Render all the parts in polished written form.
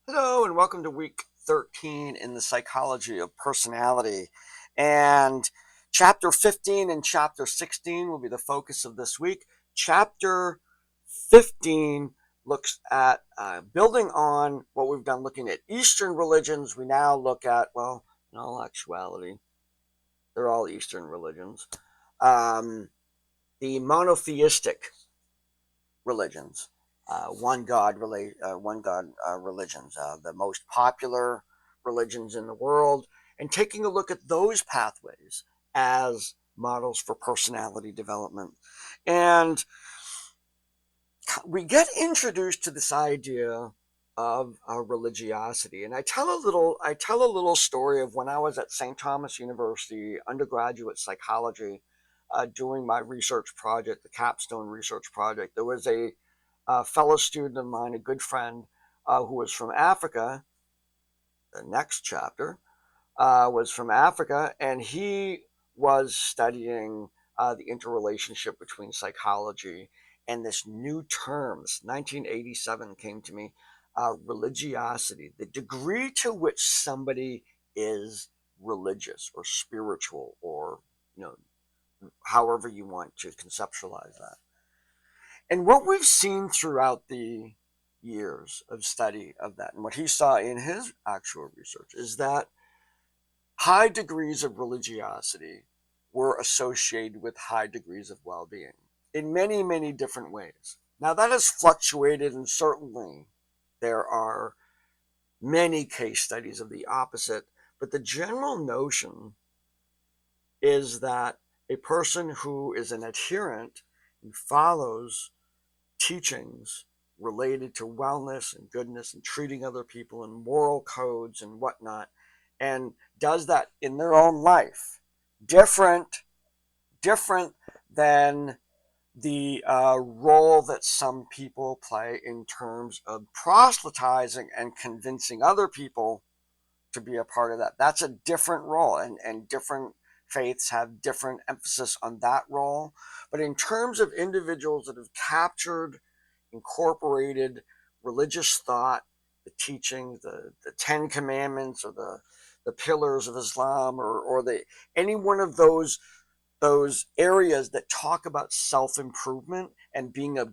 Hello, and welcome to week 13 in the psychology of personality. And chapter 15 and chapter 16 will be the focus of this week. Chapter 15 looks at building on what we've done looking at Eastern religions. We now look at, well, in all actuality, they're all Eastern religions, the monotheistic religions, one God religions, the most popular religions in the world, and taking a look at those pathways as models for personality development. And we get introduced to this idea of religiosity, and I tell a little story of when I was at St. Thomas University, undergraduate psychology, doing my research project, the capstone research project. There was a fellow student of mine, a good friend, who was from Africa. The next chapter was from Africa, and he was studying the interrelationship between psychology and this new term. This 1987 came to me, religiosity, the degree to which somebody is religious or spiritual, or you know, however you want to conceptualize that. And what we've seen throughout the years of study of that, and what he saw in his actual research, is that high degrees of religiosity were associated with high degrees of well being in many, many different ways. Now, that has fluctuated, and certainly there are many case studies of the opposite, but the general notion is that a person who is an adherent and follows teachings related to wellness and goodness and treating other people and moral codes and whatnot, and does that in their own life, different different than the role that some people play in terms of proselytizing and convincing other people to be a part of that. That's a different role, and different faiths have different emphasis on that role. But in terms of individuals that have captured, incorporated religious thought, the teachings, the Ten Commandments, or the pillars of Islam, or the any one of those areas that talk about self-improvement and being a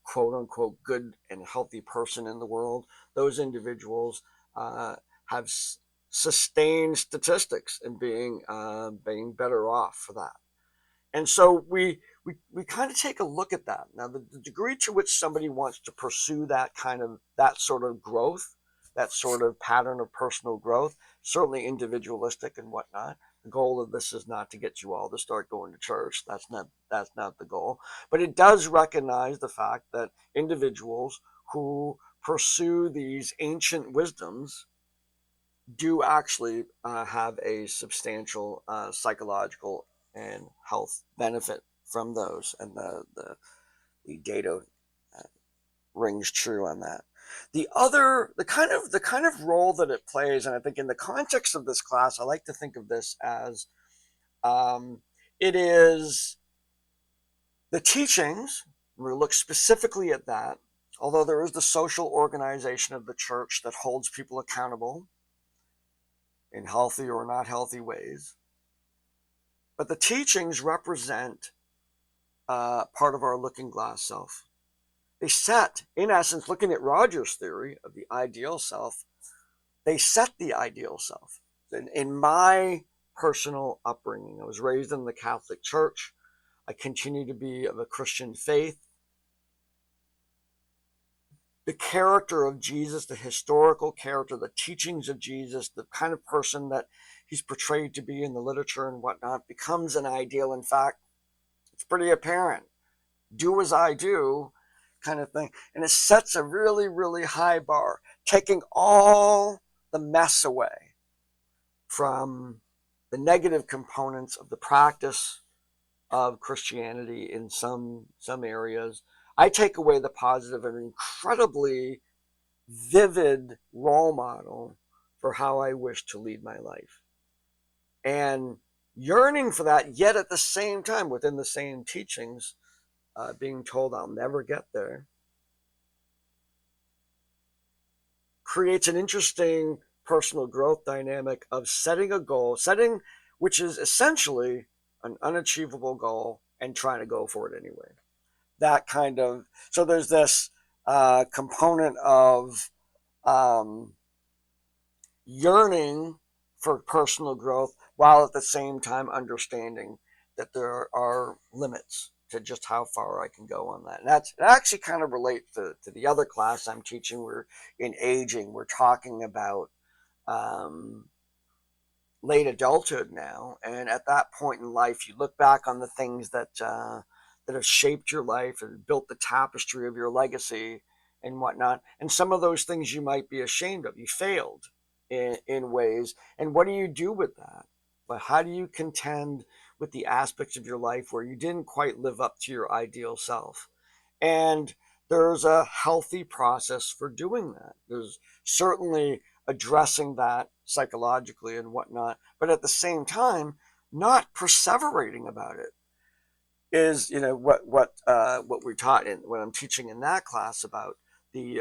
quote unquote good and healthy person in the world, those individuals have sustained statistics and being better off for that. And so we kind of take a look at that. Now, the degree to which somebody wants to pursue that sort of growth, that sort of pattern of personal growth, certainly individualistic and whatnot. The goal of this is not to get you all to start going to church. That's not the goal. But it does recognize the fact that individuals who pursue these ancient wisdoms do actually have a substantial psychological and health benefit from those, and the data uh, rings true on that. The kind of role that it plays, and I think in the context of this class, I like to think of this as um, it is the teachings. We look specifically at that, although there is the social organization of the church that holds people accountable in healthy or not healthy ways. But the teachings represent part of our looking glass self. They set, in essence, looking at Rogers' theory of the ideal self, they set the ideal self. In my personal upbringing, I was raised in the Catholic Church. I continue to be of a Christian faith. The character of Jesus, the historical character, the teachings of Jesus, the kind of person that he's portrayed to be in the literature and whatnot, becomes an ideal. In fact, it's pretty apparent. Do as I do, kind of thing. And it sets a really, really high bar, taking all the mess away from the negative components of the practice of Christianity in some areas. I take away the positive, and an incredibly vivid role model for how I wish to lead my life. And yearning for that, yet at the same time, within the same teachings, being told I'll never get there, creates an interesting personal growth dynamic of setting a goal, which is essentially an unachievable goal and trying to go for it anyway. That kind of, so there's this component of um, yearning for personal growth while at the same time understanding that there are limits to just how far I can go on that. And that actually kind of relates to the other class I'm teaching. We're in aging. We're talking about um, late adulthood now, and at that point in life, you look back on the things that have shaped your life and built the tapestry of your legacy and whatnot. And some of those things you might be ashamed of. You failed in ways, and what do you do with that? But how do you contend with the aspects of your life where you didn't quite live up to your ideal self? And there's a healthy process for doing that. There's certainly addressing that psychologically and whatnot, but at the same time, not perseverating about it is, what we taught in what I'm teaching in that class about the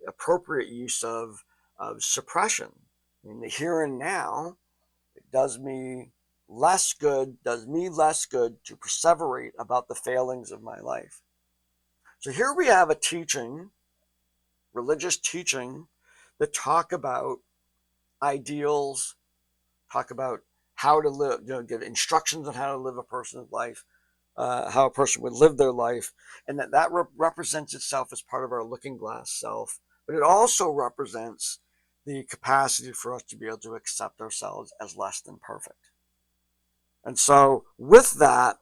appropriate use of suppression. I mean, the here and now, it does me less good to perseverate about the failings of my life. So here we have a teaching, religious teaching, that talk about ideals, talk about how to live, give instructions on how to live a person's life, how a person would live their life, and that represents itself as part of our looking glass self. But it also represents the capacity for us to be able to accept ourselves as less than perfect. And so with that,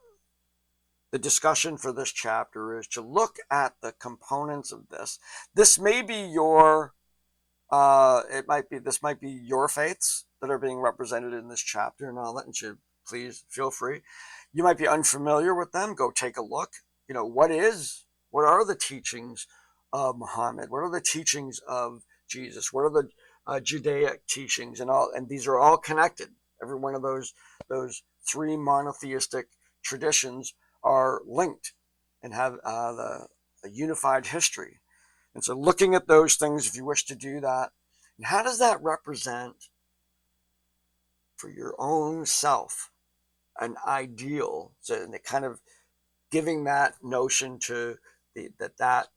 the discussion for this chapter is to look at the components of this. This may be your this might be your faiths that are being represented in this chapter and all that, and you please feel free. You might be unfamiliar with them. Go take a look. What are the teachings of Muhammad? What are the teachings of Jesus? What are the Judaic teachings and all? And these are all connected. Every one of those three monotheistic traditions are linked and have a unified history. And so looking at those things, if you wish to do that, and how does that represent for your own self an ideal? So and it kind of giving that notion to that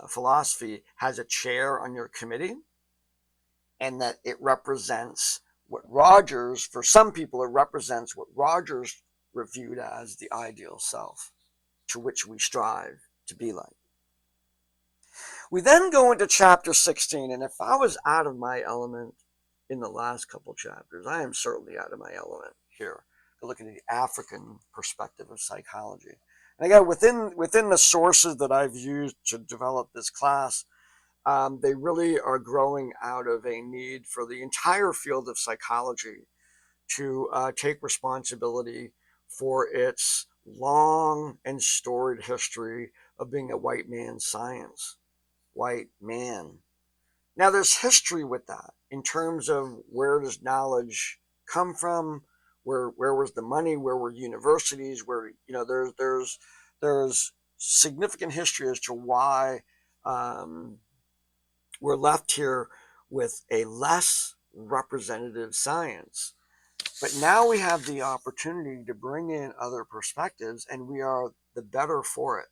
philosophy has a chair on your committee, and that it represents for some people, it represents what Rogers reviewed as the ideal self to which we strive to be like. We then go into chapter 16, and if I was out of my element in the last couple chapters, I am certainly out of my element here. Looking at the African perspective of psychology. And again, within the sources that I've used to develop this class, they really are growing out of a need for the entire field of psychology to take responsibility for its long and storied history of being a white man's science. White man. Now there's history with that in terms of where does knowledge come from, where was the money, where were universities, where there's significant history as to why we're left here with a less representative science. But now we have the opportunity to bring in other perspectives, and we are the better for it.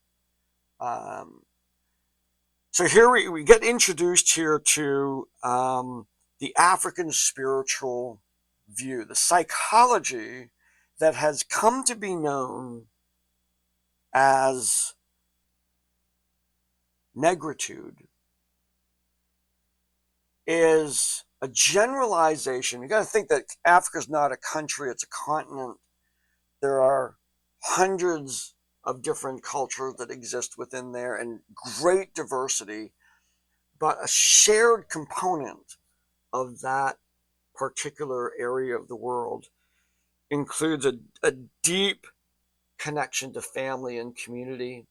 So here we get introduced here to the African spiritual view, the psychology that has come to be known as negritude is a generalization. You got to think that Africa is not a country, it's a continent. There are hundreds of different cultures that exist within there and great diversity, but a shared component of that particular area of the world includes a deep connection to family and community,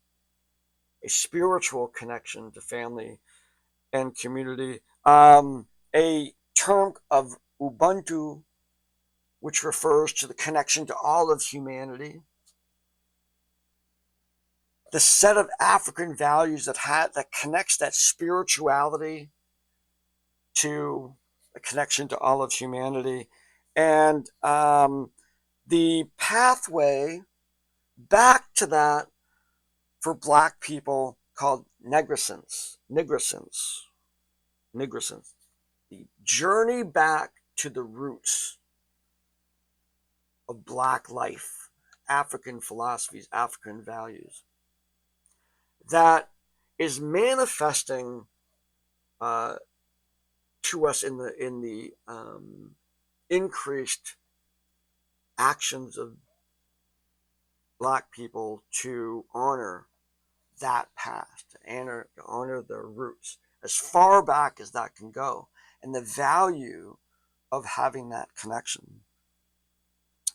a spiritual connection to family and community, a term of Ubuntu, which refers to the connection to all of humanity, the set of African values that connects that spirituality to a connection to all of humanity. And the pathway back to that for Black people called negrescence. The journey back to the roots of Black life, African philosophies, African values, that is manifesting to us in the increased actions of Black people to honor that past, to honor their roots as far back as that can go, and the value of having that connection.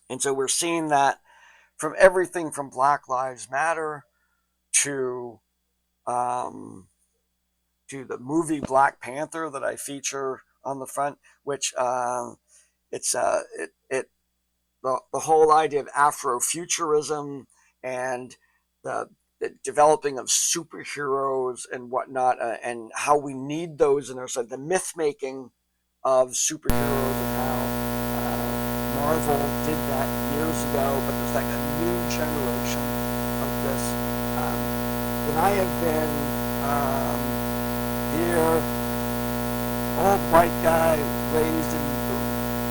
And so we're seeing that from everything from Black Lives Matter to the movie Black Panther that I feature on the front, which it's the whole idea of Afrofuturism and the developing of superheroes and whatnot, and how we need those in our side, the myth making of superheroes, and how Marvel did that years ago, but there's like a new generation of this. And I have been here, old white guy raised in the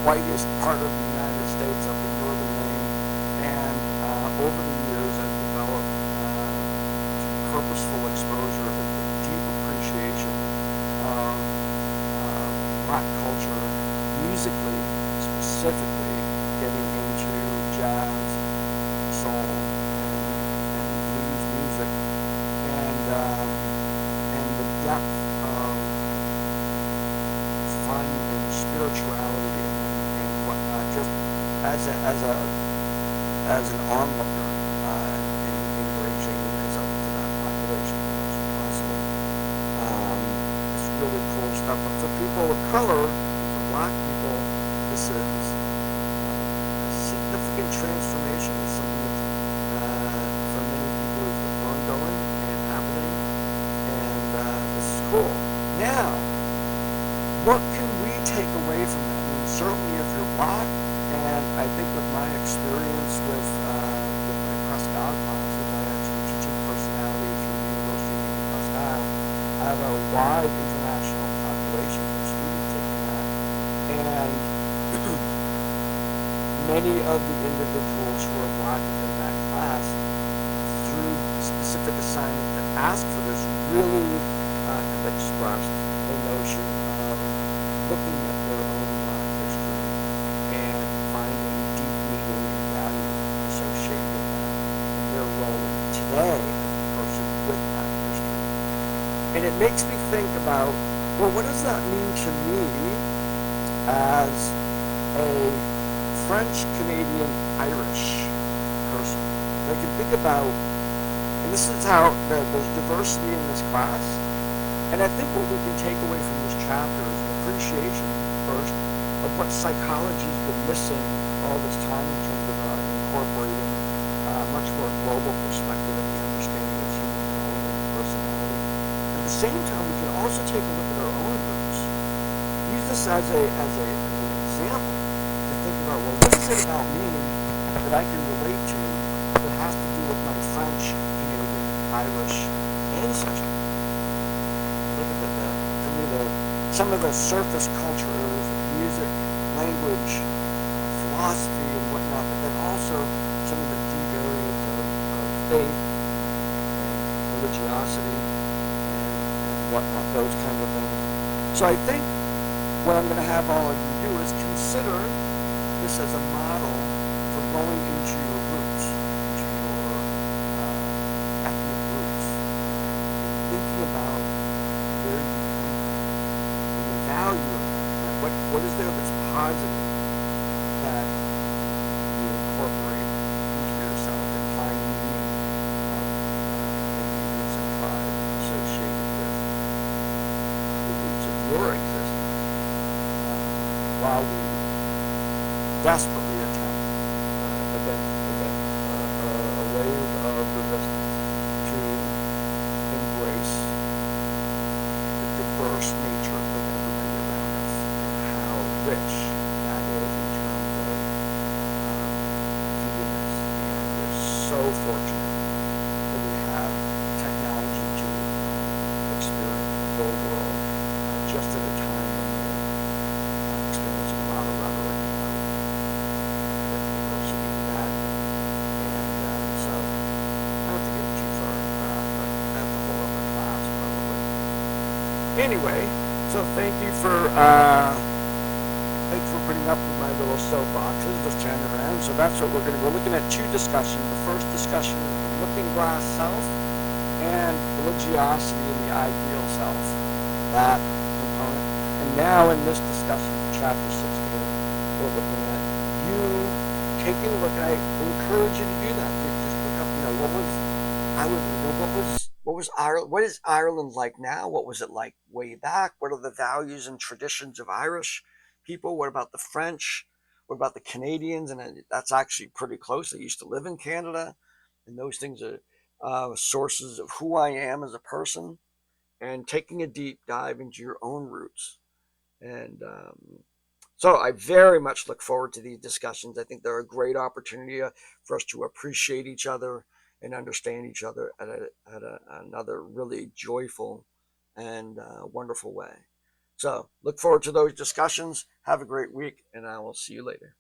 whitest part of the United States up in northern Maine, and over the years I've developed purposeful exposure and deep appreciation of Black culture, musically specifically, getting into jazz, soul, and blues music, and the depth of fun and spirituality and whatnot, just as an onlooker, and encouraging myself into that population as much as possible. It's really cool stuff. But for people of color, for Black people, this is a significant transformation. It's something that's for many people is ongoing and happening, and this is cool. Now, what can we take away from that? I mean, certainly if you're Black, and I think with my experience with my Presque Isle classes, I actually teaching personality through the University of Presque Isle. I have a wide international population of students taking that, and many of the individuals who are Black within that class, through specific assignments that ask for this, really have expressed a notion of looking at their own Black history and finding deep meaning and value associated with that and their role today as a person with that history. And it makes me think about, well, what does that mean to me as a French, Canadian, Irish person? I can think about, and this is how there's diversity in this class, and I think what we can take away from this chapter is an appreciation, first, of what psychology's been missing all this time in terms of incorporating a much more global perspective and the understanding of human development and personality. At the same time, we can also take a look at our own roots. Use this as an example to think about, well, what is it about me that I can relate to that has to do with my French, Canadian, Irish ancestry? Look at that. For me, some of the surface culture areas of music, language, philosophy, and whatnot, but then also some of the deep areas of faith and religiosity and whatnot, those kinds of things. So I think what I'm going to have all of you do is consider this as a model for going into your roots, into your ethnic roots, and thinking about where you come from and the value of that. What is there that's positive that you incorporate into yourself and find meaning and meanings and pride associated with the roots of your existence, while we desperately attempt a wave of resistance to embrace the diverse nature of everybody around rich that is in terms of feeding us. And we're so fortunate that we have technology to experience the whole world just at a time when we're experiencing a lot of rhetoric about the diversity of that. And so, not to get too far into that, but that's a whole other class probably. Anyway, so thank you for putting up with my little soapboxes, just chatting around. So that's what we're looking at two discussions. The first discussion is the looking glass self and religiosity in the ideal self, that component. And now in this discussion, chapter 16, we're looking at you taking a look, and I encourage you to do that. Just look up, what is Ireland like now? What was it like way back? What are the values and traditions of Irish people? What about the French? What about the Canadians? And that's actually pretty close. I used to live in Canada, and those things are sources of who I am as a person, and taking a deep dive into your own roots. And so I very much look forward to these discussions. I think they're a great opportunity for us to appreciate each other and understand each other at another really joyful and wonderful way. So look forward to those discussions. Have a great week, and I will see you later.